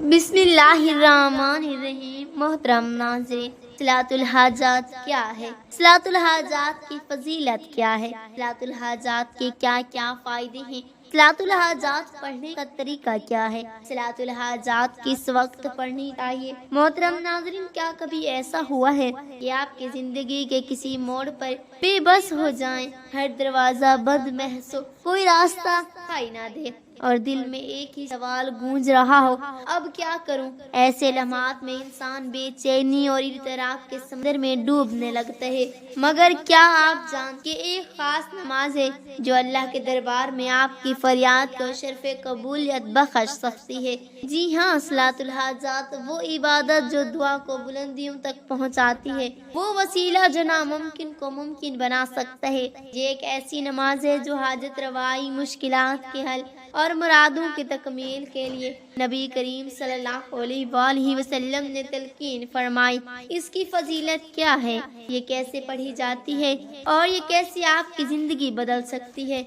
بسم اللہ الرحمن الرحیم۔ محترم ناظرین، صلاۃ الحاجات کیا ہے؟ صلاۃ الحاجات کی فضیلت کیا ہے؟ صلاۃ الحاجات کے کیا کیا فائدے ہیں؟ صلاۃ الحاجات پڑھنے کا طریقہ کیا ہے؟ صلاۃ الحاجات کس وقت پڑھنی چاہیے؟ محترم ناظرین، کیا کبھی ایسا ہوا ہے کہ آپ کی زندگی کے کسی موڑ پر بے بس ہو جائیں، ہر دروازہ بند محض ہو، کوئی راستہ دکھائی نہ دے اور دل میں ایک ہی سوال گونج رہا ہو، اب کیا کروں؟ ایسے لمحات میں انسان بے چینی اور اضطراب کے سمندر میں ڈوبنے لگتا ہے، مگر کیا آپ جانتے کہ ایک خاص نماز ہے جو اللہ کے دربار میں آپ کی فریاد کو شرف قبولیت بخش سکتی ہے؟ جی ہاں، صلاۃ الحاجات وہ عبادت جو دعا کو بلندیوں تک پہنچاتی ہے، وہ وسیلہ جو ناممکن کو ممکن بنا سکتا ہے۔ یہ ایک ایسی نماز ہے جو حاجت روائی، مشکلات کے حل اور مرادوں کی تکمیل کے لیے نبی کریم صلی اللہ علیہ وآلہ وسلم نے تلقین فرمائی۔ اس کی فضیلت کیا ہے؟ یہ کیسے پڑھی جاتی ہے اور یہ کیسے آپ کی زندگی بدل سکتی ہے؟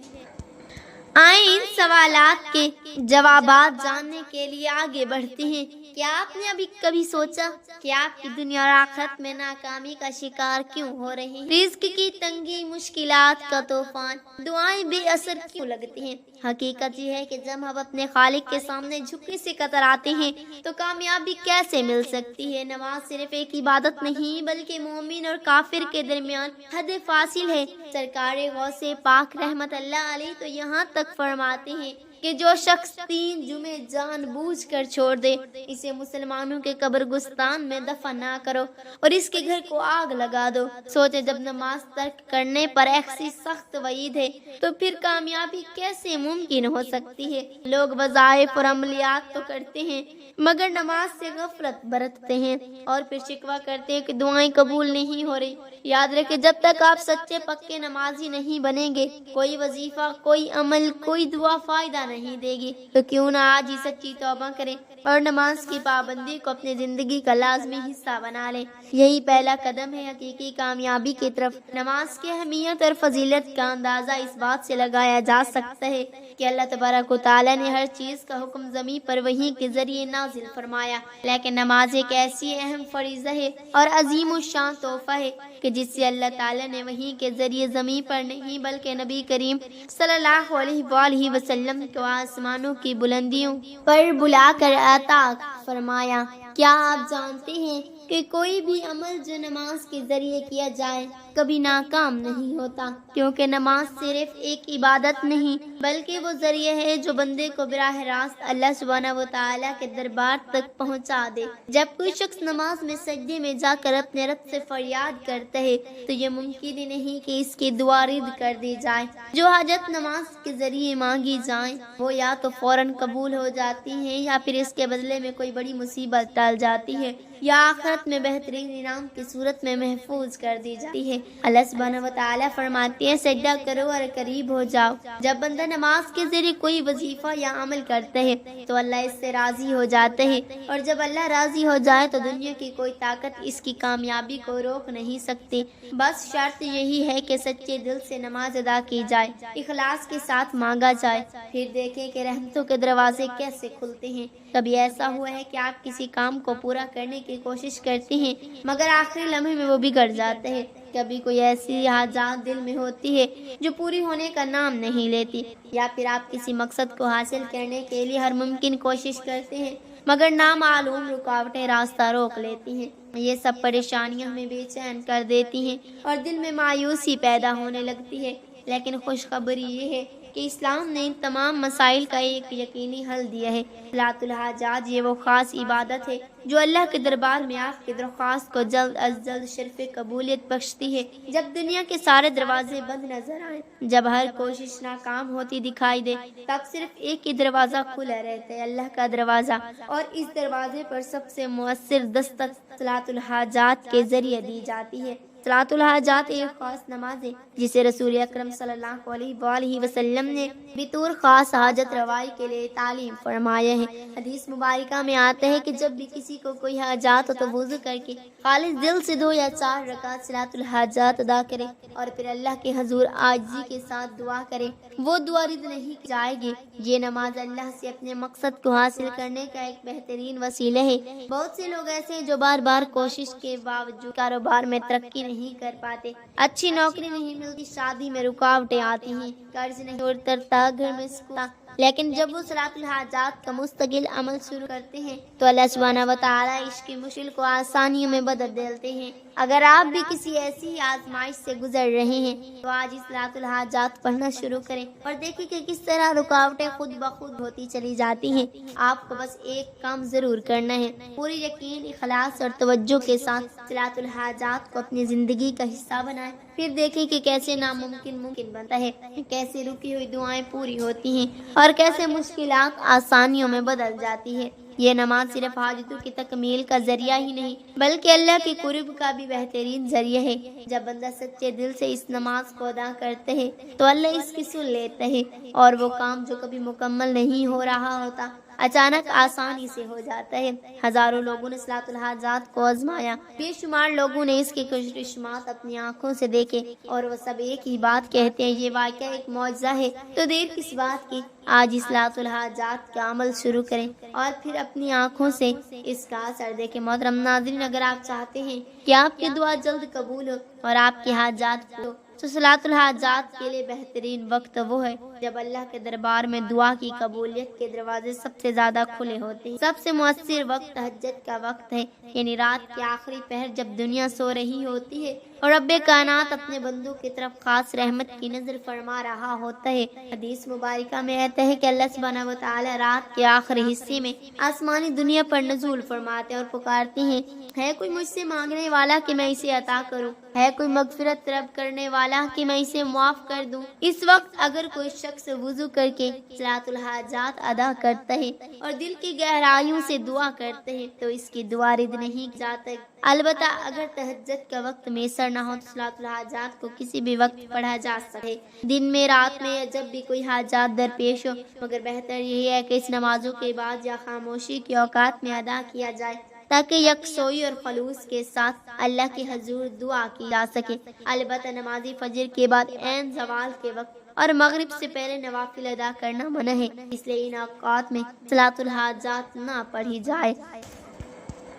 آئیں ان سوالات کے جوابات جاننے کے لیے آگے بڑھتے ہیں۔ کیا آپ نے ابھی کبھی سوچا کہ آپ کی دنیا اور آخرت میں ناکامی کا شکار کیوں ہو رہے ہیں؟ رزق کی تنگی، مشکلات کا طوفان، دعائیں بے اثر کیوں لگتی ہیں؟ حقیقت یہ ہے کہ جب ہم اپنے خالق کے سامنے جھکنے سے کتراتے ہیں تو کامیابی کیسے مل سکتی ہے؟ نماز صرف ایک عبادت نہیں بلکہ مومن اور کافر کے درمیان حد فاصل ہے۔ سرکار غوث پاک رحمت اللہ علیہ تو یہاں تک فرماتے ہیں کہ جو شخص 3 جمعے جان بوجھ کر چھوڑ دے، اسے مسلمانوں کے قبرستان میں دفن نہ کرو اور اس کے گھر کو آگ لگا دو۔ سوچے، جب نماز ترک کرنے پر ایسی سخت وعید ہے تو پھر کامیابی کیسے ممکن ہو سکتی ہے؟ لوگ وظائف اور عملیات تو کرتے ہیں مگر نماز سے غفلت برتتے ہیں اور پھر شکوہ کرتے ہیں کہ دعائیں قبول نہیں ہو رہی۔ یاد رکھیں، جب تک آپ سچے پکے نمازی نہیں بنیں گے، کوئی وظیفہ، کوئی عمل، کوئی دعا فائدہ نہیں دے گی۔ تو کیوں نہ آج ہی سچی توبہ کریں اور نماز کی پابندی کو اپنی زندگی کا لازمی حصہ بنا لیں۔ یہی پہلا قدم ہے حقیقی کامیابی کی طرف۔ نماز کی اہمیت اور فضیلت کا اندازہ اس بات سے لگایا جا سکتا ہے کہ اللہ تبارک و تعالیٰ نے ہر چیز کا حکم زمین پر وحی کے ذریعے نازل فرمایا، لیکن نماز ایک ایسی اہم فریضہ ہے اور عظیم الشان تحفہ ہے کہ جس سے اللہ تعالیٰ نے وحی کے ذریعے زمین پر نہیں بلکہ نبی کریم صلی اللہ علیہ وآلہ وسلم کو آسمانوں کی بلندیوں پر بلا کر عطا فرمایا۔ کیا آپ جانتے ہیں کہ کوئی بھی عمل جو نماز کے ذریعے کیا جائے کبھی ناکام نہیں ہوتا، کیونکہ نماز صرف ایک عبادت نہیں بلکہ وہ ذریعہ ہے جو بندے کو براہ راست اللہ سبحانہ و تعالیٰ کے دربار تک پہنچا دے۔ جب کوئی شخص نماز میں سجدے میں جا کر اپنے رب سے فریاد کرتا ہے تو یہ ممکن ہی نہیں کہ اس کی دعا رد کر دی جائے۔ جو حاجت نماز کے ذریعے مانگی جائیں وہ یا تو فوراً قبول ہو جاتی ہیں یا پھر اس کے بدلے میں کوئی بڑی مصیبت ٹال جاتی ہے یا آخرت میں بہترین انعام کی صورت میں محفوظ کر دی جاتی ہے۔ اللہ سبحانہ و تعالیٰ فرماتے ہیں، سجدہ کرو اور قریب ہو جاؤ۔ جب بندہ نماز کے ذریعے کوئی وظیفہ یا عمل کرتا ہے تو اللہ اس سے راضی ہو جاتا ہے، اور جب اللہ راضی ہو جائے تو دنیا کی کوئی طاقت اس کی کامیابی کو روک نہیں سکتی۔ بس شرط یہی ہے کہ سچے دل سے نماز ادا کی جائے، اخلاص کے ساتھ مانگا جائے، پھر دیکھیں کہ رحمتوں کے دروازے کیسے کھلتے ہیں۔ کبھی ایسا ہوا ہے کہ آپ کسی کام کو پورا کرنے کی کوشش کرتے ہیں مگر آخری لمحے میں وہ بگڑ جاتا ہے؟ کبھی کوئی ایسی حاجات دل میں ہوتی ہے جو پوری ہونے کا نام نہیں لیتی، یا پھر آپ کسی مقصد کو حاصل کرنے کے لیے ہر ممکن کوشش کرتے ہیں مگر نامعلوم رکاوٹیں راستہ روک لیتی ہیں۔ یہ سب پریشانیاں ہمیں بے چین کر دیتی ہیں اور دل میں مایوسی پیدا ہونے لگتی ہے، لیکن خوشخبری یہ ہے کہ اسلام نے ان تمام مسائل کا ایک یقینی حل دیا ہے۔ صلاۃ الحاجات یہ وہ خاص عبادت ہے جو اللہ کے دربار میں آپ کی درخواست کو جلد از جلد شرف قبولیت بخشتی ہے۔ جب دنیا کے سارے دروازے بند نظر آئیں، جب ہر کوشش ناکام ہوتی دکھائی دے، تب صرف ایک ہی دروازہ کھلا رہتا ہے، اللہ کا دروازہ، اور اس دروازے پر سب سے مؤثر دستک صلاۃ الحاجات کے ذریعے دی جاتی ہے۔ صلاۃ الحاجات ایک خاص نماز ہے جسے رسول اکرم صلی اللہ علیہ وآلہ وسلم نے بطور خاص حاجت روائی کے لیے تعلیم فرمایا ہے۔ حدیث مبارکہ میں آتا ہے کہ جب بھی کسی کو کوئی حاجات ہو تو وضو کر کے خالص دل سے 2 یا 4 رکعت صلاۃ الحاجات ادا کرے اور پھر اللہ کے حضور عاجزی کے ساتھ دعا کرے، وہ دعا رد نہیں کی جائے گی۔ یہ نماز اللہ سے اپنے مقصد کو حاصل کرنے کا ایک بہترین وسیلہ ہے۔ بہت سے لوگ ایسے ہیں جو بار بار کوشش کے باوجود کاروبار میں ترقی نہیں کر پاتے، اچھی نوکری نہیں ملتی، شادی میں رکاوٹیں آتی ہیں، قرض نہیں اترتا، گھر میں سکون، لیکن جب وہ صلاۃ الحاجات کا مستقل عمل شروع کرتے ہیں تو اللہ سبحانہ و تعالیٰ اس کی مشکل کو آسانیوں میں بدل دیتے ہیں۔ اگر آپ بھی کسی ایسی ہی آزمائش سے گزر رہے ہیں تو آج صلاۃ الحاجات پڑھنا شروع کریں اور دیکھیں کہ کس طرح رکاوٹیں خود بخود ہوتی چلی جاتی ہیں۔ آپ کو بس ایک کام ضرور کرنا ہے، پوری یقین، اخلاص اور توجہ کے ساتھ صلاۃ الحاجات کو اپنی زندگی کا حصہ بنائیں، پھر دیکھیں کہ کیسے ناممکن ممکن بنتا ہے، کیسے رکی ہوئی دعائیں پوری ہوتی ہیں اور کیسے مشکلات آسانیوں میں بدل جاتی ہے۔ یہ نماز صرف حاجتوں کی تکمیل کا ذریعہ ہی نہیں بلکہ اللہ کے قرب کا بھی بہترین ذریعہ ہے۔ جب بندہ سچے دل سے اس نماز کو ادا کرتے ہے تو اللہ اس کی سن لیتا ہے اور وہ کام جو کبھی مکمل نہیں ہو رہا ہوتا اچانک آسانی سے ہو جاتا ہے۔ ہزاروں لوگوں نے صلاۃ الحاجات کو آزمایا، بے شمار لوگوں نے اس کے کشمات اپنی آنکھوں سے دیکھے اور وہ سب ایک ہی بات کہتے ہیں، یہ واقعہ ایک معجزہ ہے۔ تو دیر کس بات کی، آج صلاۃ الحاجات کا عمل شروع کریں اور پھر اپنی آنکھوں سے اس کا اثر دیکھیں۔ محترم ناظرین، اگر آپ چاہتے ہیں کہ آپ کی دعا جلد قبول ہو اور آپ کی حاجات پورے ہو تو صلاۃ الحاجات کے لیے بہترین وقت وہ ہے جب اللہ کے دربار میں دعا کی قبولیت کے دروازے سب سے زیادہ کھلے ہوتے ہیں۔ سب سے مؤثر وقت تہجد کا وقت ہے، یعنی رات کے آخری پہر جب دنیا سو رہی ہوتی ہے اور رب کائنات اپنے بندوں کی طرف خاص رحمت کی نظر فرما رہا ہوتا ہے۔ حدیث مبارکہ میں آتا ہے کہ اللہ سبحانہ و تعالی رات کے آخری حصے میں آسمانی دنیا پر نزول فرماتے اور پکارتے ہیں، ہے کوئی مجھ سے مانگنے والا کہ میں اسے عطا کروں، ہے کوئی مغفرت طلب کرنے والا کہ میں اسے معاف کر دوں۔ اس وقت اگر کوئی شخص وضو کر کے صلاۃ الحاجات ادا کرتا ہے اور دل کی گہرائیوں سے دعا کرتا ہے تو اس کی دعا رد نہیں جاتی۔ البتہ اگر تہجد کا وقت میسر نہ ہو تو صلاۃ الحاجات کو کسی بھی وقت پڑھا جا سکے، دن میں، رات میں، یا جب بھی کوئی حاجات درپیش ہو، مگر بہتر یہی ہے کہ اس نمازوں کے بعد یا خاموشی کے اوقات میں ادا کیا جائے تاکہ یکسوئی اور خلوص کے ساتھ اللہ کے حضور دعا کی جا سکے۔ البتہ نماز فجر کے بعد عین زوال کے وقت اور مغرب سے پہلے نوافل ادا کرنا منع ہے، اس لیے ان اوقات میں صلاۃ الحاجات نہ پڑھی جائے۔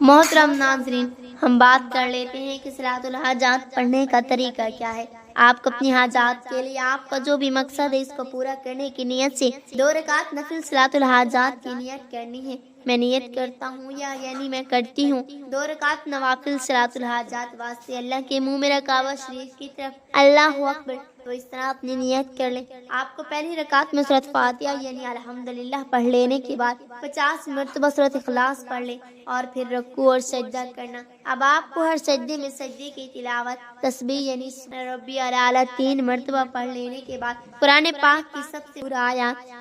محترم ناظرین، ہم بات کر لیتے ہیں کہ صلاۃ الحاجات پڑھنے کا طریقہ کیا ہے۔ آپ کو اپنی حاجات کے لیے آپ کا جو بھی مقصد ہے اس کو پورا کرنے کی نیت سے 2 رکعت نفل صلاۃ الحاجات کی نیت کرنی ہے۔ میں نیت کرتا ہوں یعنی میں کرتی ہوں 2 رکعت نوافل صلاۃ الحاجات واسطے اللہ کے منہ میں کعبہ شریف کی طرف اللہ اکبر، تو اس طرح اپنی نیت کر لیں۔ آپ کو پہلی رکعت میں سورۃ فاتحہ یعنی الحمدللہ پڑھ لینے کے بعد 50 مرتبہ سورۃ اخلاص پڑھ لیں اور پھر رکوع اور سجدہ کرنا۔ اب آپ کو ہر سجدے میں سجدے کی تلاوت، تسبیح یعنی سبحان ربی الاعلیٰ 3 مرتبہ پڑھ لینے کے بعد قرآن پاک کی سب سے پورا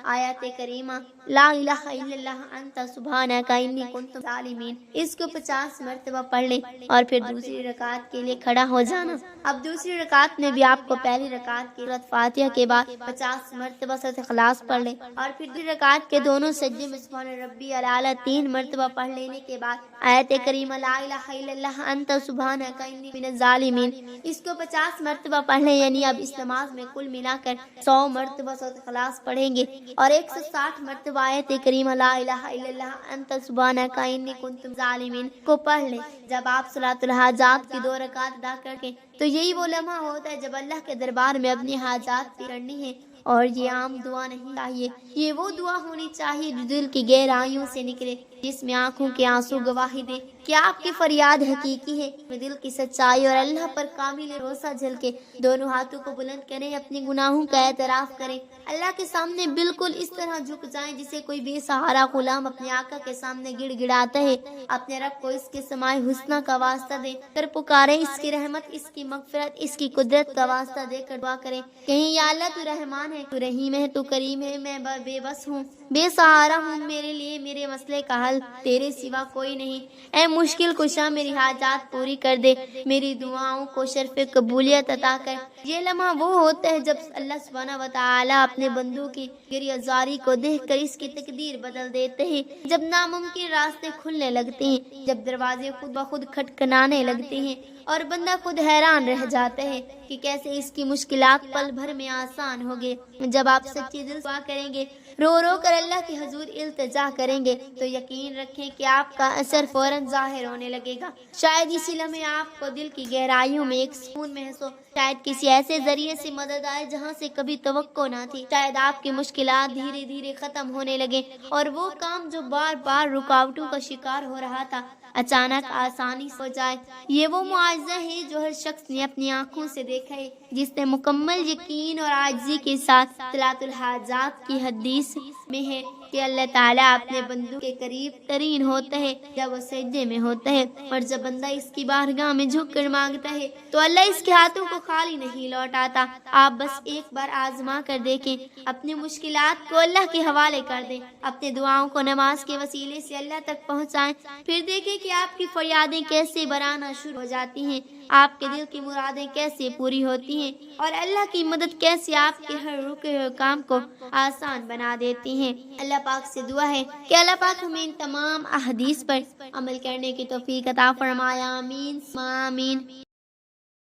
آیات کریمہ لا الہ الا اللہ انت سبحانک انی کنت من الظالمین، اس کو 50 مرتبہ پڑھ لیں اور پھر دوسری رکعت کے لیے کھڑا ہو جانا۔ اب دوسری رکعت میں بھی آپ کو پہلی رکعت کی سورۃ فاتحہ کے بعد 50 مرتبہ سورۃ اخلاص پڑھ لیں اور پھر دوسری رکعت کے دونوں سجدے میں سبحان ربی الاعلیٰ 3 مرتبہ پڑھ لینے کے بعد آیت کریمہ لا الہ الا اللہ انت سبحانک انی من الظالمین، اس کو 50 مرتبہ پڑھ لیں، یعنی اب اس نماز میں کل ملا کر 100 مرتبہ سورۃ اخلاص پڑھیں گے اور 160 مرتبہ آیت کریمہ لا الہ الا اللہ انت سبحانک انی کنت من الظالمین کو پڑھ لیں۔ جب آپ صلاۃ الحاجات کی 2 رکعت ادا کریں تو یہی وہ لمحہ ہوتا ہے جب اللہ کے دربار میں اپنی حاجات کرنی ہے، اور یہ عام دعا نہیں چاہیے، یہ وہ دعا ہونی چاہیے جو دل کی گہرائیوں سے نکلے، جس میں آنکھوں کے آنسو گواہی دے کہ آپ کی فریاد حقیقی ہے، دل کی سچائی اور اللہ پر کامل بھروسہ جھلکے۔ دونوں ہاتھوں کو بلند کریں، اپنے گناہوں کا اعتراف کریں، اللہ کے سامنے بالکل اس طرح جھک جائیں جسے کوئی بے سہارا غلام اپنے آقا کے سامنے گڑ گڑاتا ہے، اپنے رب کو اس کے سمائے حسنہ کا واسطہ دے کر پکاریں، اس کی رحمت، اس کی مغفرت، اس کی قدرت کا واسطہ دے کر دعا کریں، کہیں یا اللہ تو رحمان ہے، تو رحیم ہے، تو کریم ہے، میں بے بس ہوں، بے سہارا ہوں، میرے لیے میرے مسئلے کا حل تیرے سوا کوئی نہیں، اے مشکل کشا میری حاجات پوری کر دے، میری دعاؤں کو شرف قبولیت عطا کر۔ یہ لمحہ وہ ہوتا ہے جب اللہ سبحانہ و تعالیٰ اپنے بندوں کی گریہ زاری کو دیکھ کر اس کی تقدیر بدل دیتے ہیں، جب ناممکن راستے کھلنے لگتے ہیں، جب دروازے خود بخود کھٹکھٹانے لگتے ہیں اور بندہ خود حیران رہ جاتا ہے کہ کیسے اس کی مشکلات پل بھر میں آسان ہو گئے۔ جب آپ سچی دل سے دعا کریں گے، رو رو کر اللہ کے حضور التجا کریں گے، تو یقین رکھیں کہ آپ کا اثر فوراً ظاہر ہونے لگے گا۔ شاید اسی لمحے آپ کو دل کی گہرائیوں میں ایک سکون محسوس ہو، شاید کسی ایسے ذریعے سے مدد آئے جہاں سے کبھی توقع نہ تھی، شاید آپ کی مشکلات دھیرے دھیرے ختم ہونے لگے اور وہ کام جو بار بار رکاوٹوں کا شکار ہو رہا تھا اچانک آسانی سے ہو جائے۔ یہ وہ معجزہ ہے جو ہر شخص نے اپنی آنکھوں سے دیکھا ہے، جس نے مکمل یقین اور عاجزی کے ساتھ صلاۃ الحاجات کی حدیث میں ہے کہ اللہ تعالیٰ اپنے بندوں کے قریب ترین ہوتا ہے جب وہ سجدے میں ہوتا ہے، اور جب بندہ اس کی بارگاہ میں جھک کر مانگتا ہے تو اللہ اس کے ہاتھوں کو خالی نہیں لوٹاتا۔ آپ بس ایک بار آزما کر دیکھیں، اپنی مشکلات کو اللہ کے حوالے کر دیں، اپنے دعاؤں کو نماز کے وسیلے سے اللہ تک پہنچائیں، پھر دیکھیں کہ آپ کی فریادیں کیسے برانا شروع ہو جاتی ہیں، آپ کے دل کی مرادیں کیسے پوری ہوتی ہیں، اور اللہ کی مدد کیسے آپ کے ہر رکے ہوئے کام کو آسان بنا دیتی ہیں۔ اللہ پاک سے دعا ہے کہ اللہ پاک ہمیں ان تمام احادیث پر عمل کرنے کی توفیق عطا فرمائے، آمین آمین۔